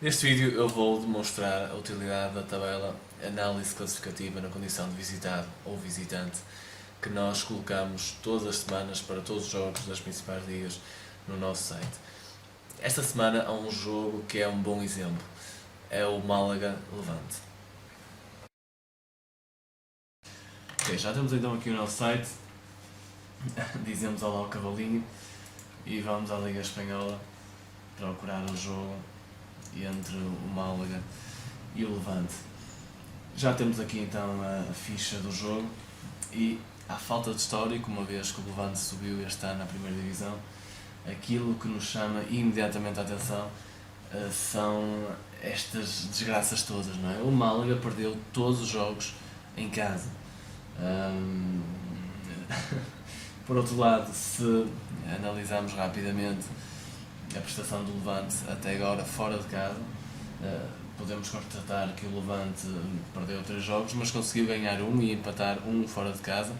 Neste vídeo eu vou demonstrar a utilidade da tabela análise classificativa na condição de visitado ou visitante que nós colocamos todas as semanas para todos os jogos das principais ligas no nosso site. Esta semana há um jogo que é um bom exemplo, é o Málaga-Levante. Ok, já temos então aqui o nosso site, dizemos olá ao cavalinho e vamos à Liga Espanhola procurar o jogo entre o Málaga e o Levante. Já temos aqui então a ficha do jogo e, à falta de histórico, uma vez que o Levante subiu este ano à primeira divisão, aquilo que nos chama imediatamente a atenção são estas desgraças todas, não é? O Málaga perdeu todos os jogos em casa. Por outro lado, se analisarmos rapidamente a prestação do Levante até agora fora de casa, podemos constatar que o Levante perdeu 3 jogos, mas conseguiu ganhar um e empatar um fora de casa,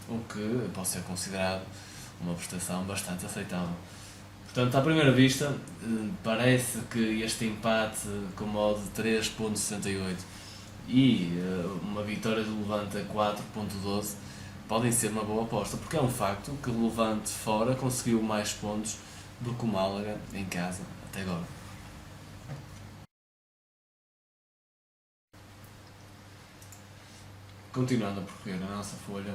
o que pode ser considerado uma prestação bastante aceitável. Portanto, à primeira vista, parece que este empate com odd de 3.68 e uma vitória do Levante a 4.12 podem ser uma boa aposta, porque é um facto que o Levante fora conseguiu mais pontos do que o Málaga em casa até agora. Continuando a percorrer a nossa folha,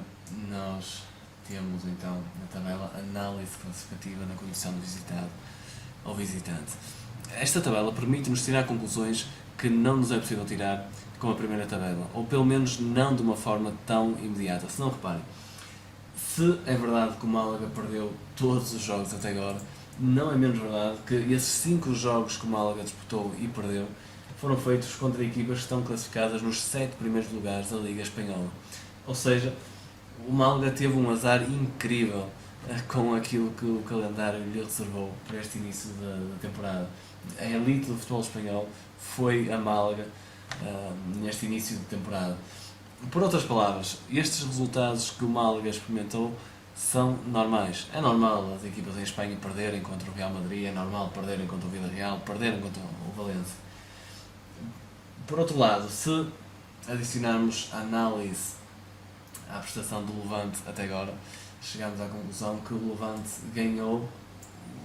nós temos então na tabela análise classificativa na condição de visitado ou visitante. Esta tabela permite-nos tirar conclusões que não nos é possível tirar com a primeira tabela, ou pelo menos não de uma forma tão imediata. Se não, reparem, se é verdade que o Málaga perdeu todos os jogos até agora, não é menos verdade que esses 5 jogos que o Málaga disputou e perdeu foram feitos contra equipas que estão classificadas nos 7 primeiros lugares da Liga Espanhola. Ou seja, o Málaga teve um azar incrível com aquilo que o calendário lhe reservou para este início da temporada. A elite do futebol espanhol foi a Málaga neste início de temporada. Por outras palavras, estes resultados que o Málaga experimentou são normais. É normal as equipas em Espanha perderem contra o Real Madrid, é normal perderem contra o Villarreal, perderem contra o Valência. Por outro lado, se adicionarmos a análise à prestação do Levante até agora, chegamos à conclusão que o Levante ganhou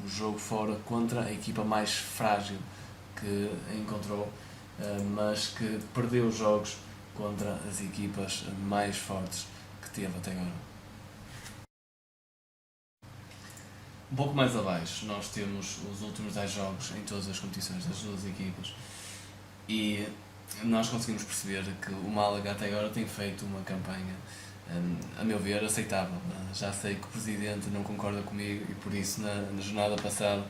o jogo fora contra a equipa mais frágil que encontrou, mas que perdeu os jogos contra as equipas mais fortes que teve até agora. Um pouco mais abaixo nós temos os últimos 10 jogos em todas as competições das duas equipas e nós conseguimos perceber que o Málaga até agora tem feito uma campanha, a meu ver, aceitável. Já sei que o Presidente não concorda comigo e por isso na jornada passada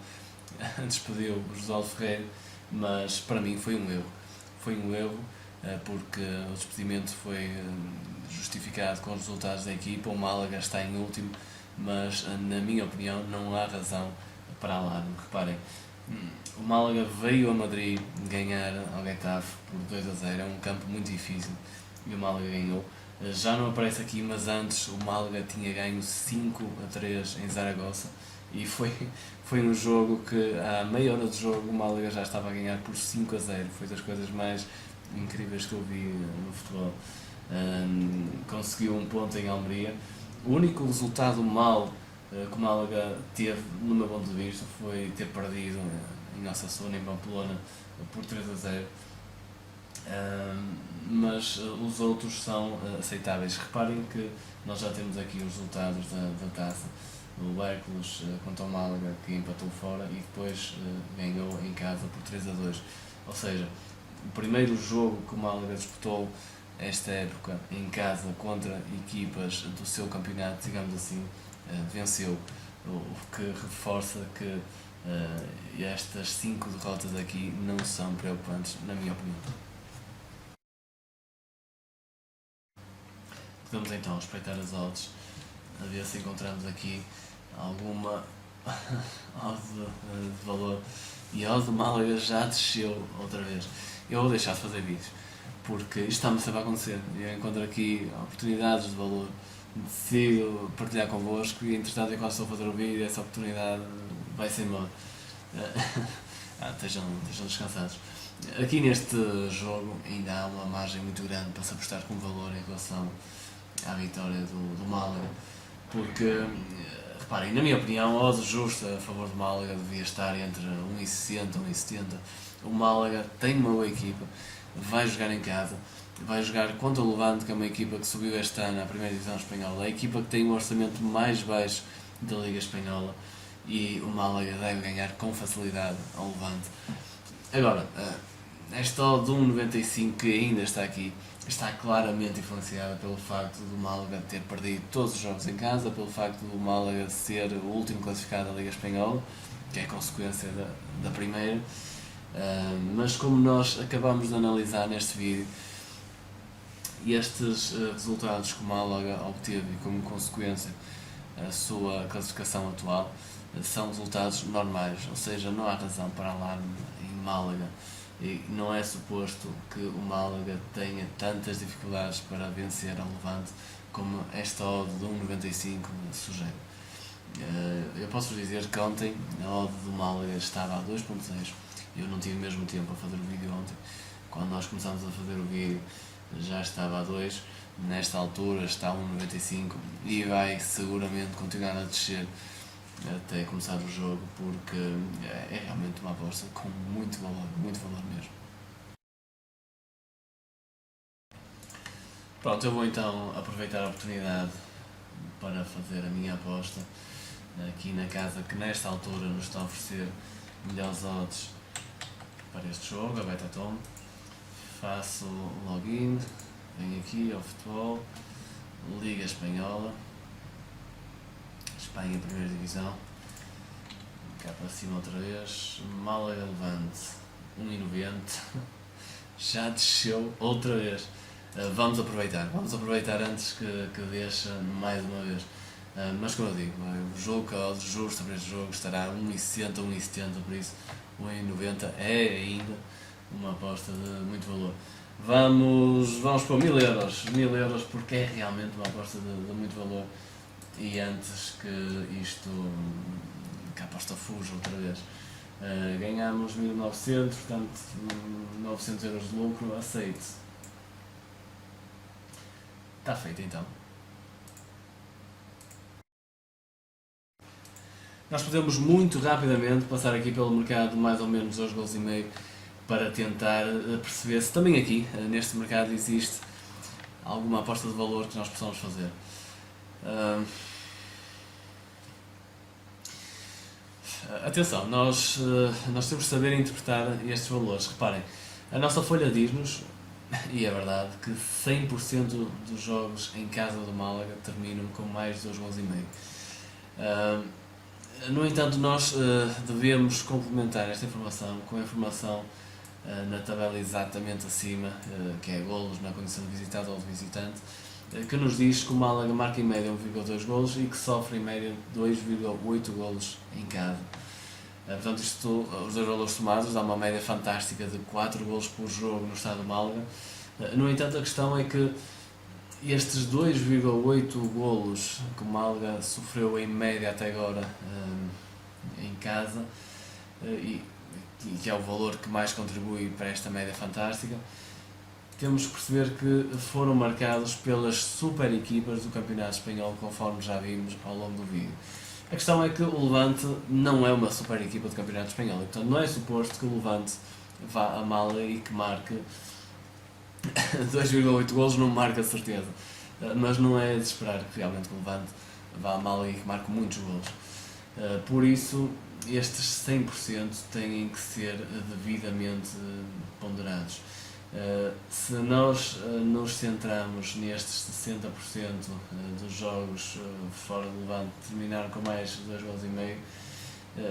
despediu o José Ferreira, mas para mim foi um erro. Foi um erro porque o despedimento foi justificado com os resultados da equipa. O Málaga está em último, mas na minha opinião não há razão para alarme. Reparem, o Málaga veio a Madrid ganhar ao Getafe por 2-0, é um campo muito difícil e o Málaga ganhou. Já não aparece aqui, mas antes o Málaga tinha ganho 5-3 em Zaragoza e foi um jogo que à meia hora de jogo o Málaga já estava a ganhar por 5-0. Foi das coisas mais incríveis que eu vi no futebol. Conseguiu um ponto em Almeria. O único resultado mau que o Málaga teve, no meu ponto de vista, foi ter perdido em Osasuna, em Pamplona, por 3-0. Mas os outros são aceitáveis. Reparem que nós já temos aqui os resultados da taça. O Hércules contra o Málaga, que empatou fora e depois ganhou em casa por 3-2. Ou seja, o primeiro jogo que o Málaga disputou esta época em casa contra equipas do seu campeonato, digamos assim, venceu, o que reforça que estas 5 derrotas aqui não são preocupantes, na minha opinião. Podemos então espreitar as odds, a ver se encontramos aqui alguma odd de valor. E a odd do Málaga já desceu outra vez. Eu vou deixar de fazer vídeos, porque isto está-me sempre a acontecer. Eu encontro aqui oportunidades de valor, decido partilhar convosco e entretanto enquanto estou a fazer o vídeo essa oportunidade vai-se embora. estejam descansados. Aqui neste jogo ainda há uma margem muito grande para se apostar com valor em relação à vitória do Málaga, porque, reparem, na minha opinião, a odd justa a favor do Málaga devia estar entre 1,60 e 1,70. O Málaga tem uma boa equipa, vai jogar em casa, vai jogar contra o Levante, que é uma equipa que subiu este ano à primeira divisão espanhola, é a equipa que tem o orçamento mais baixo da Liga Espanhola, e o Málaga deve ganhar com facilidade ao Levante. Agora, esta odd de 1,95 que ainda está aqui, está claramente influenciada pelo facto do Málaga ter perdido todos os jogos em casa, pelo facto do Málaga ser o último classificado da Liga Espanhola, que é consequência da primeira. Mas como nós acabamos de analisar neste vídeo, estes resultados que o Málaga obteve e como consequência a sua classificação atual são resultados normais, ou seja, não há razão para alarme em Málaga e não é suposto que o Málaga tenha tantas dificuldades para vencer ao Levante como esta odd de 1,95 sugere. Eu posso-vos dizer que ontem a odd do Málaga estava a 2,6. Eu não tive mesmo tempo a fazer o vídeo ontem. Quando nós começámos a fazer o vídeo já estava a 2, nesta altura está a 1,95 e vai seguramente continuar a descer até começar o jogo, porque é realmente uma aposta com muito valor mesmo. Pronto, eu vou então aproveitar a oportunidade para fazer a minha aposta aqui na casa que nesta altura nos está a oferecer melhores odds para este jogo, a Betatom. Faço login, venho aqui ao futebol, Liga Espanhola, Espanha primeira divisão, cá para cima outra vez, Málaga Levante, 1,90, já desceu outra vez. Vamos aproveitar antes que deixe mais uma vez. Mas como eu digo, o jogo que a justo para este jogo estará 1,60, 1,70, por isso 1,90 é ainda uma aposta de muito valor. Vamos para 1000 euros, porque é realmente uma aposta de muito valor, e antes que isto, que a aposta fuja outra vez, ganhamos 1900, portanto 900 euros de lucro, aceito. Está feito então. Nós podemos muito rapidamente passar aqui pelo mercado mais ou menos 2,5 gols para tentar perceber se também aqui, neste mercado, existe alguma aposta de valor que nós possamos fazer. Atenção, nós temos de saber interpretar estes valores. Reparem, a nossa folha diz-nos, e é verdade, que 100% dos jogos em casa do Málaga terminam com mais de 2,5 gols. No entanto, nós devemos complementar esta informação com a informação na tabela exatamente acima, que é golos na condição de visitado ou de visitante, que nos diz que o Málaga marca em média 1,2 golos e que sofre em média 2,8 golos em casa. Portanto, os dois valores somados dá uma média fantástica de 4 golos por jogo no estado do Málaga. No entanto, a questão é que estes 2,8 golos que o Málaga sofreu em média até agora em casa, e que é o valor que mais contribui para esta média fantástica, temos que perceber que foram marcados pelas super equipas do Campeonato Espanhol, conforme já vimos ao longo do vídeo. A questão é que o Levante não é uma super equipa do Campeonato Espanhol, e, portanto não é suposto que o Levante vá a Málaga e que marque 2,8 golos, não marca de certeza, mas não é de esperar que realmente o Levante vá a Málaga e que marque muitos golos. Por isso, estes 100% têm que ser devidamente ponderados. Se nós nos centramos nestes 60% dos jogos fora do Levante terminaram com mais de 2,5 gols,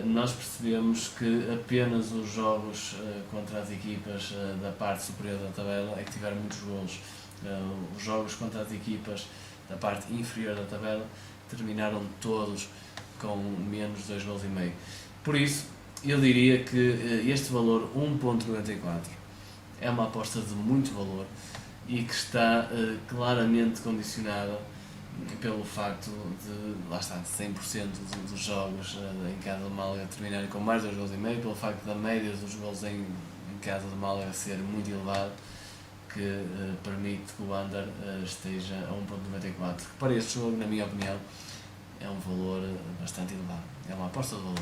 nós percebemos que apenas os jogos contra as equipas da parte superior da tabela é que tiveram muitos golos. Os jogos contra as equipas da parte inferior da tabela terminaram todos com menos de 2,5 gols. Por isso, eu diria que este valor 1,94 é uma aposta de muito valor e que está claramente condicionada pelo facto de, lá está, 100% dos jogos em casa do Málaga terminarem com mais de 2 gols e meio, pelo facto da média dos gols em casa do Málaga ser muito elevado, que permite que o Under esteja a 1.94, que para este jogo, na minha opinião, é um valor bastante elevado, é uma aposta de valor.